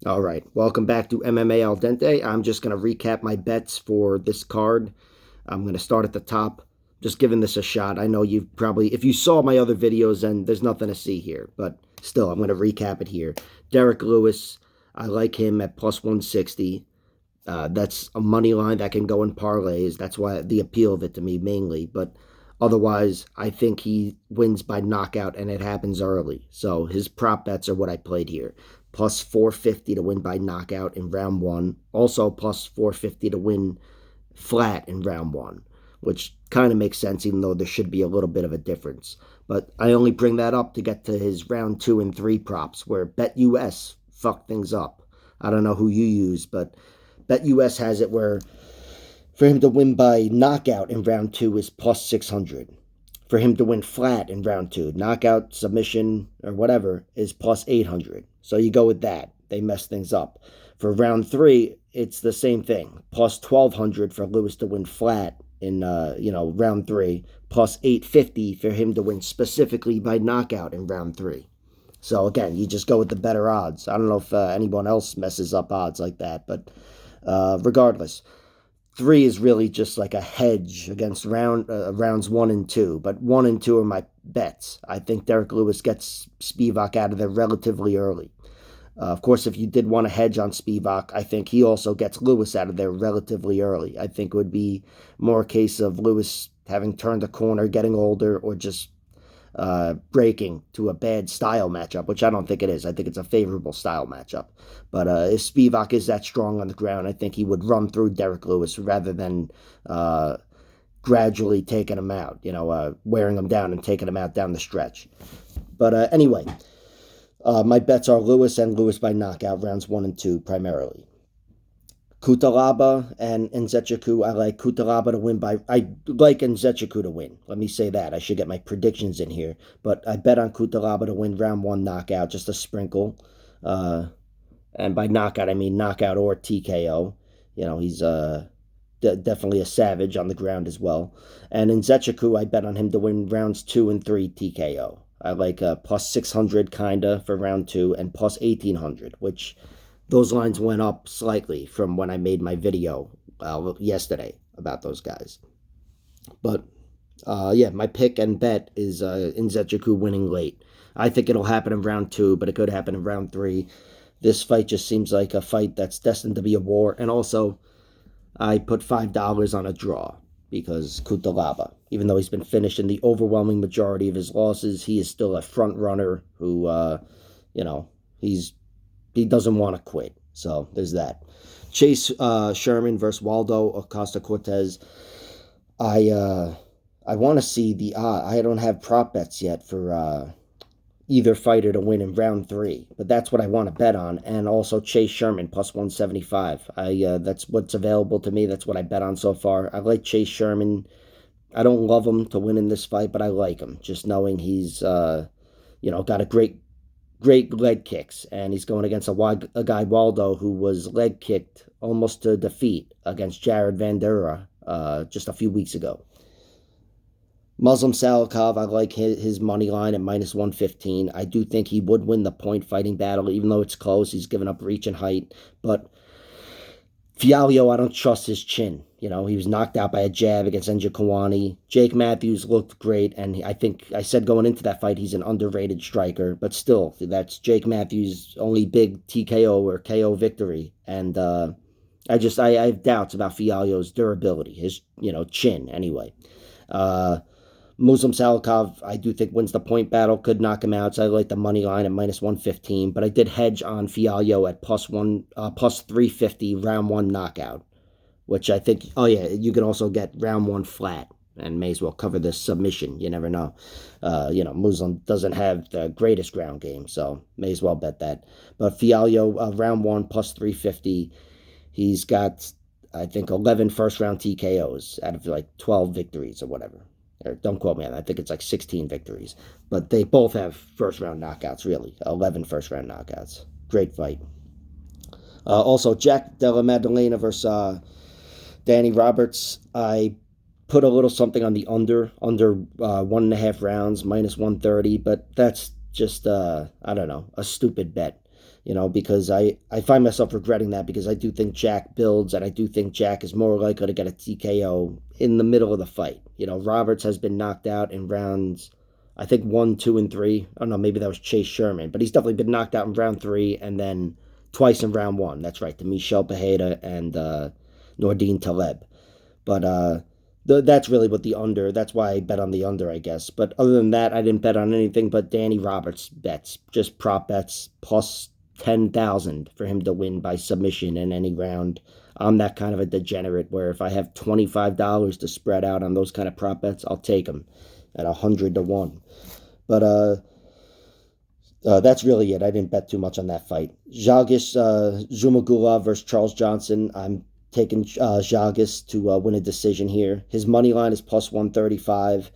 All right, welcome back to MMA Al Dente. I'm just going to recap my bets for this card. I'm going to start at the top, just giving this a shot. I know you've probably, if you saw my other videos, then there's nothing to see here, but still, I'm going to recap it here. Derek Lewis, I like him at plus 160. That's a money line that can go in parlays. That's why the appeal of it to me mainly. But otherwise, I think he wins by knockout and it happens early. So his prop bets are what I played here. Plus 450 to win by knockout in round one. Also plus 450 to win flat in round one, which kind of makes sense, even though there should be a little bit of a difference. But I only bring that up to get to his round two and three props, where BetUS fucked things up. I don't know who you use, but BetUS has it where for him to win by knockout in round two is plus 600. For him to win flat in round two, knockout, submission, or whatever, is plus 800. So you go with that. They mess things up. For round three, it's the same thing. Plus 1200 for Lewis to win flat in round three. Plus 850 for him to win specifically by knockout in round three. So again, you just go with the better odds. I don't know if anyone else messes up odds like that, but regardless, three is really just like a hedge against rounds one and two. But one and two are my bets. I think Derek Lewis gets Spivak out of there relatively early. Of course, if you did want to hedge on Spivak, I think he also gets Lewis out of there relatively early. I think it would be more a case of Lewis having turned a corner, getting older, or just breaking to a bad style matchup, which I don't think it is. I think it's a favorable style matchup. But if Spivak is that strong on the ground, I think he would run through Derek Lewis rather than gradually taking him out, wearing him down and taking him out down the stretch. But anyway, my bets are Lewis and Lewis by knockout, rounds one and two primarily. Kutalaba and Nzechiku. I like Kutalaba to win by. I like Nzechiku to win. Let me say that. I should get my predictions in here, but I bet on Kutalaba to win round one knockout, just a sprinkle. And by knockout, I mean knockout or TKO. He's definitely a savage on the ground as well. And Nzechiku, I bet on him to win rounds two and three TKO. I like plus 600 kinda for round two and plus 1800, which those lines went up slightly from when I made my video yesterday about those guys. But yeah, my pick and bet is Nzechiku winning late. I think it'll happen in round two, but it could happen in round three. This fight just seems like a fight that's destined to be a war. And also, I put $5 on a draw because Kutalaba, even though he's been finished in the overwhelming majority of his losses, he is still a front runner who, he's he doesn't want to quit. So there's that. Chase Sherman versus Waldo Acosta Cortez. I want to see the I don't have prop bets yet for either fighter to win in round three, but that's what I want to bet on, and also Chase Sherman plus 175. That's what's available to me. That's what I bet on so far. I like Chase Sherman. I don't love him to win in this fight, but I like him. Just knowing he's got a great leg kicks, and he's going against a guy Waldo who was leg kicked almost to defeat against Jared Vandera just a few weeks ago. Muslim Salikov, I like his money line at minus 115. I do think he would win the point fighting battle, even though it's close. He's given up reach and height. But Fialho, I don't trust his chin. He was knocked out by a jab against Njokuani. Jake Matthews looked great, and I think I said going into that fight he's an underrated striker, but still, that's Jake Matthews' only big TKO or KO victory. And I have doubts about Fialho's durability, his chin anyway. Muslim Salikov, I do think wins the point battle, could knock him out. So I like the money line at minus 115, but I did hedge on Fialho at plus 350 round one knockout, which I think. Oh yeah, you can also get round one flat, and may as well cover the submission. You never know. Muslim doesn't have the greatest ground game, so may as well bet that. But Fialho round one plus 350. He's got, I think, 11 first round TKOs out of like 12 victories or whatever. Or don't quote me on that. I think it's like 16 victories. But they both have first round knockouts, really. 11 first round knockouts. Great fight. Also, Jack Della Maddalena versus Danny Roberts. I put a little something on the under 1.5 rounds, minus 130. But that's just, I don't know, a stupid bet. because I find myself regretting that because I do think Jack builds, and I do think Jack is more likely to get a TKO in the middle of the fight. Roberts has been knocked out in rounds, I think 1, 2, and 3. I don't know, maybe that was Chase Sherman, but he's definitely been knocked out in round 3 and then twice in round 1. That's right, to Michel Pereira and Nordine Taleb. But that's really what the under. That's why I bet on the under, I guess. But other than that, I didn't bet on anything but Danny Roberts bets, just prop bets plus 10,000 for him to win by submission in any round. I'm that kind of a degenerate where if I have $25 to spread out on those kind of prop bets, I'll take them at 100 to 1. But that's really it. I didn't bet too much on that fight. Zhalgis Zumagula versus Charles Johnson. I'm taking Zhalgis to win a decision here. His money line is plus 135,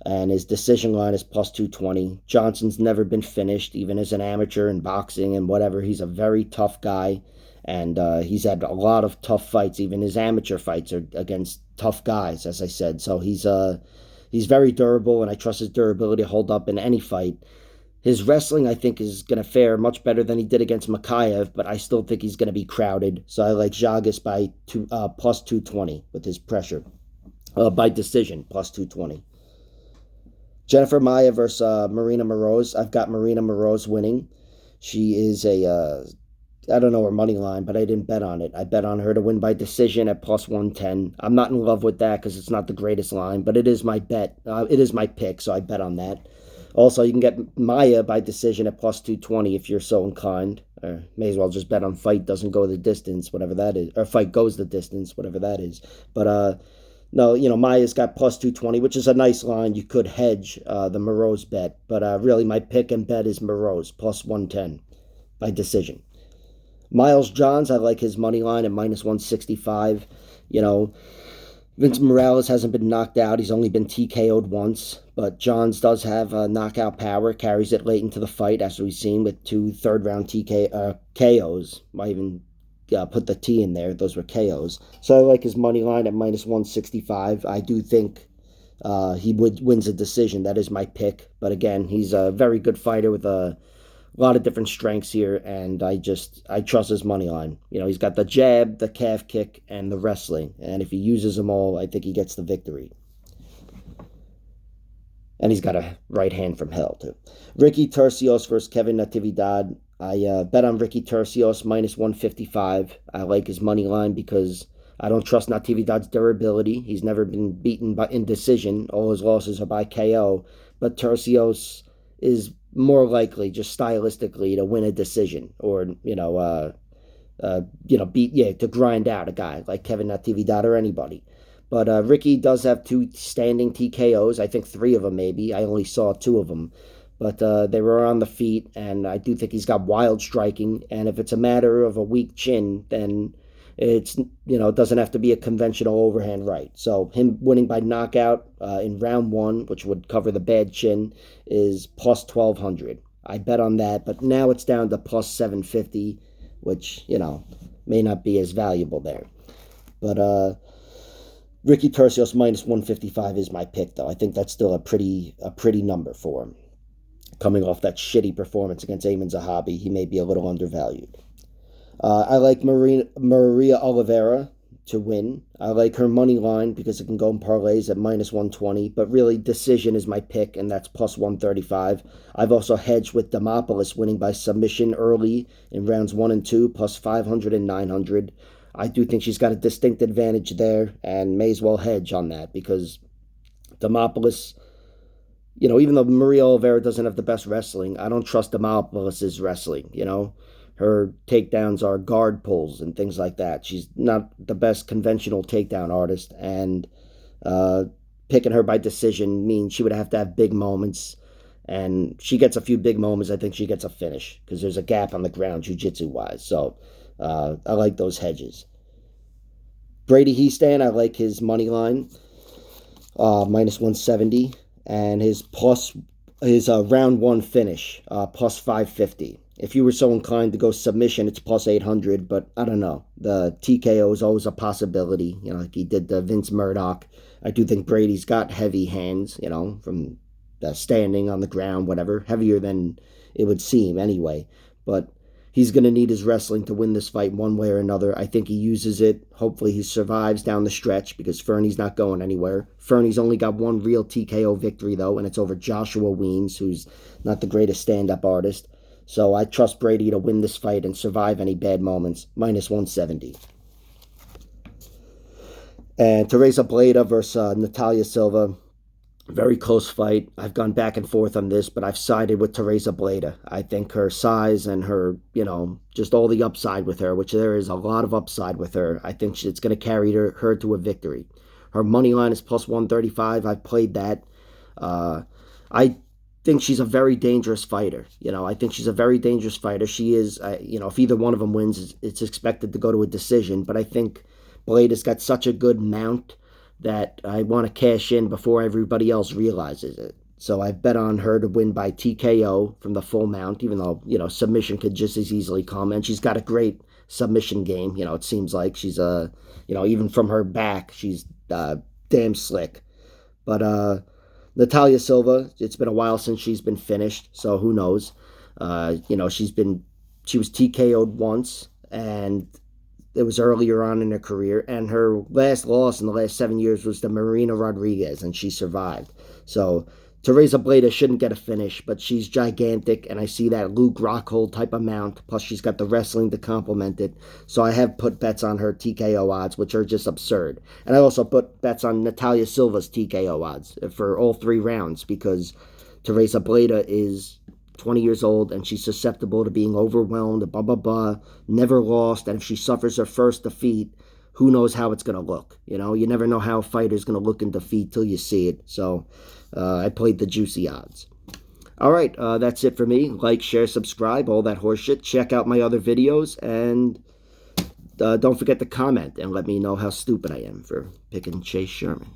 and his decision line is plus 220. Johnson's never been finished, even as an amateur in boxing and whatever. He's a very tough guy, and he's had a lot of tough fights. Even his amateur fights are against tough guys, as I said. So he's very durable, and I trust his durability to hold up in any fight. His wrestling, I think, is going to fare much better than he did against Makayev, but I still think he's going to be crowded. So I like Zhalgis by plus 220 with his pressure. By decision, plus 220. Jennifer Maia versus Marina Moroz. I've got Marina Moroz winning. She is I don't know her money line, but I didn't bet on it. I bet on her to win by decision at plus 110. I'm not in love with that because it's not the greatest line, but it is my bet. It is my pick, so I bet on that. Also, you can get Maya by decision at plus 220 if you're so inclined. Or may as well just bet on fight doesn't go the distance, whatever that is. Or fight goes the distance, whatever that is. But no, Maya's got plus 220, which is a nice line. You could hedge the Moroz bet. But really, my pick and bet is Moroz, plus 110 by decision. Miles Johns, I like his money line at minus 165. Vince Morales hasn't been knocked out. He's only been TKO'd once. But Johns does have knockout power, carries it late into the fight, as we've seen with 2 third-round KOs. Might even put the T in there. Those were KOs. So I like his money line at minus 165. I do think he wins a decision. That is my pick. But again, he's a very good fighter with a lot of different strengths here, and I trust his money line. He's got the jab, the calf kick, and the wrestling. And if he uses them all, I think he gets the victory. And he's got a right hand from hell, too. Ricky Turcios versus Kevin Natividad. I bet on Ricky Turcios minus 155. I like his money line because I don't trust Natividad's durability. He's never been beaten in decision. All his losses are by KO. But Turcios is more likely, just stylistically, to win a decision or, to grind out a guy like Kevin Natividad or anybody. But Ricky does have 2 standing TKOs. I think 3 of them, maybe. I only saw 2 of them. But they were on the feet, and I do think he's got wild striking. And if it's a matter of a weak chin, then it doesn't have to be a conventional overhand right. So him winning by knockout in round 1, which would cover the bad chin, is plus 1,200. I bet on that, but now it's down to plus 750, which, may not be as valuable there. But Ricky Turcios minus 155 is my pick, though. I think that's still a pretty number for him. Coming off that shitty performance against Ayman Zahabi, he may be a little undervalued. I like Maria Oliveira to win. I like her money line because it can go in parlays at minus 120, but really decision is my pick, and that's plus 135. I've also hedged with Demopoulos winning by submission early in rounds 1 and 2, plus 500 and 900. I do think she's got a distinct advantage there, and may as well hedge on that because Demopoulos, even though Maria Oliveira doesn't have the best wrestling, I don't trust Demopoulos' wrestling, Her takedowns are guard pulls and things like that. She's not the best conventional takedown artist, and picking her by decision means she would have to have big moments, and she gets a few big moments. I think she gets a finish because there's a gap on the ground jiu-jitsu-wise. So I like those hedges. Brady Heastan, I like his money line, minus 170, and his round 1 finish, plus 550. If you were so inclined to go submission, it's plus 800, but I don't know. The TKO is always a possibility, like he did to Vince Murdoch. I do think Brady's got heavy hands, from the standing on the ground, whatever, heavier than it would seem anyway. But He's going to need his wrestling to win this fight one way or another. I think he uses it. Hopefully he survives down the stretch because Fernie's not going anywhere. Fernie's only got one real TKO victory, though, and it's over Joshua Weems, who's not the greatest stand-up artist. So I trust Brady to win this fight and survive any bad moments. Minus 170. And Teresa Bleda versus Natalia Silva. Very close fight. I've gone back and forth on this, but I've sided with Teresa Bleda. I think her size and her, just all the upside with her, which there is a lot of upside with her. I think it's going to carry her to a victory. Her money line is plus 135. I've played that. I think she's a very dangerous fighter. I think she's a very dangerous fighter. She is, if either one of them wins, it's expected to go to a decision. But I think Bleda's got such a good mount that I want to cash in before everybody else realizes it. So I bet on her to win by TKO from the full mount, even though, submission could just as easily come. And she's got a great submission game. It seems like she's, even from her back, she's damn slick. But Natalia Silva, it's been a while since she's been finished, so who knows? She was TKO'd once, and it was earlier on in her career, and her last loss in the last 7 years was to Marina Rodriguez, and she survived. So Teresa Bleda shouldn't get a finish, but she's gigantic, and I see that Luke Rockhold type amount, plus she's got the wrestling to complement it. So I have put bets on her TKO odds, which are just absurd. And I also put bets on Natalia Silva's TKO odds for all 3 rounds, because Teresa Bleda is 20 years old, and she's susceptible to being overwhelmed, blah, blah, blah, never lost, and if she suffers her first defeat, who knows how it's going to look. You never know how a fighter's going to look in defeat till you see it. So I played the juicy odds. All right, that's it for me. Like, share, subscribe, all that horseshit. Check out my other videos, and don't forget to comment and let me know how stupid I am for picking Chase Sherman.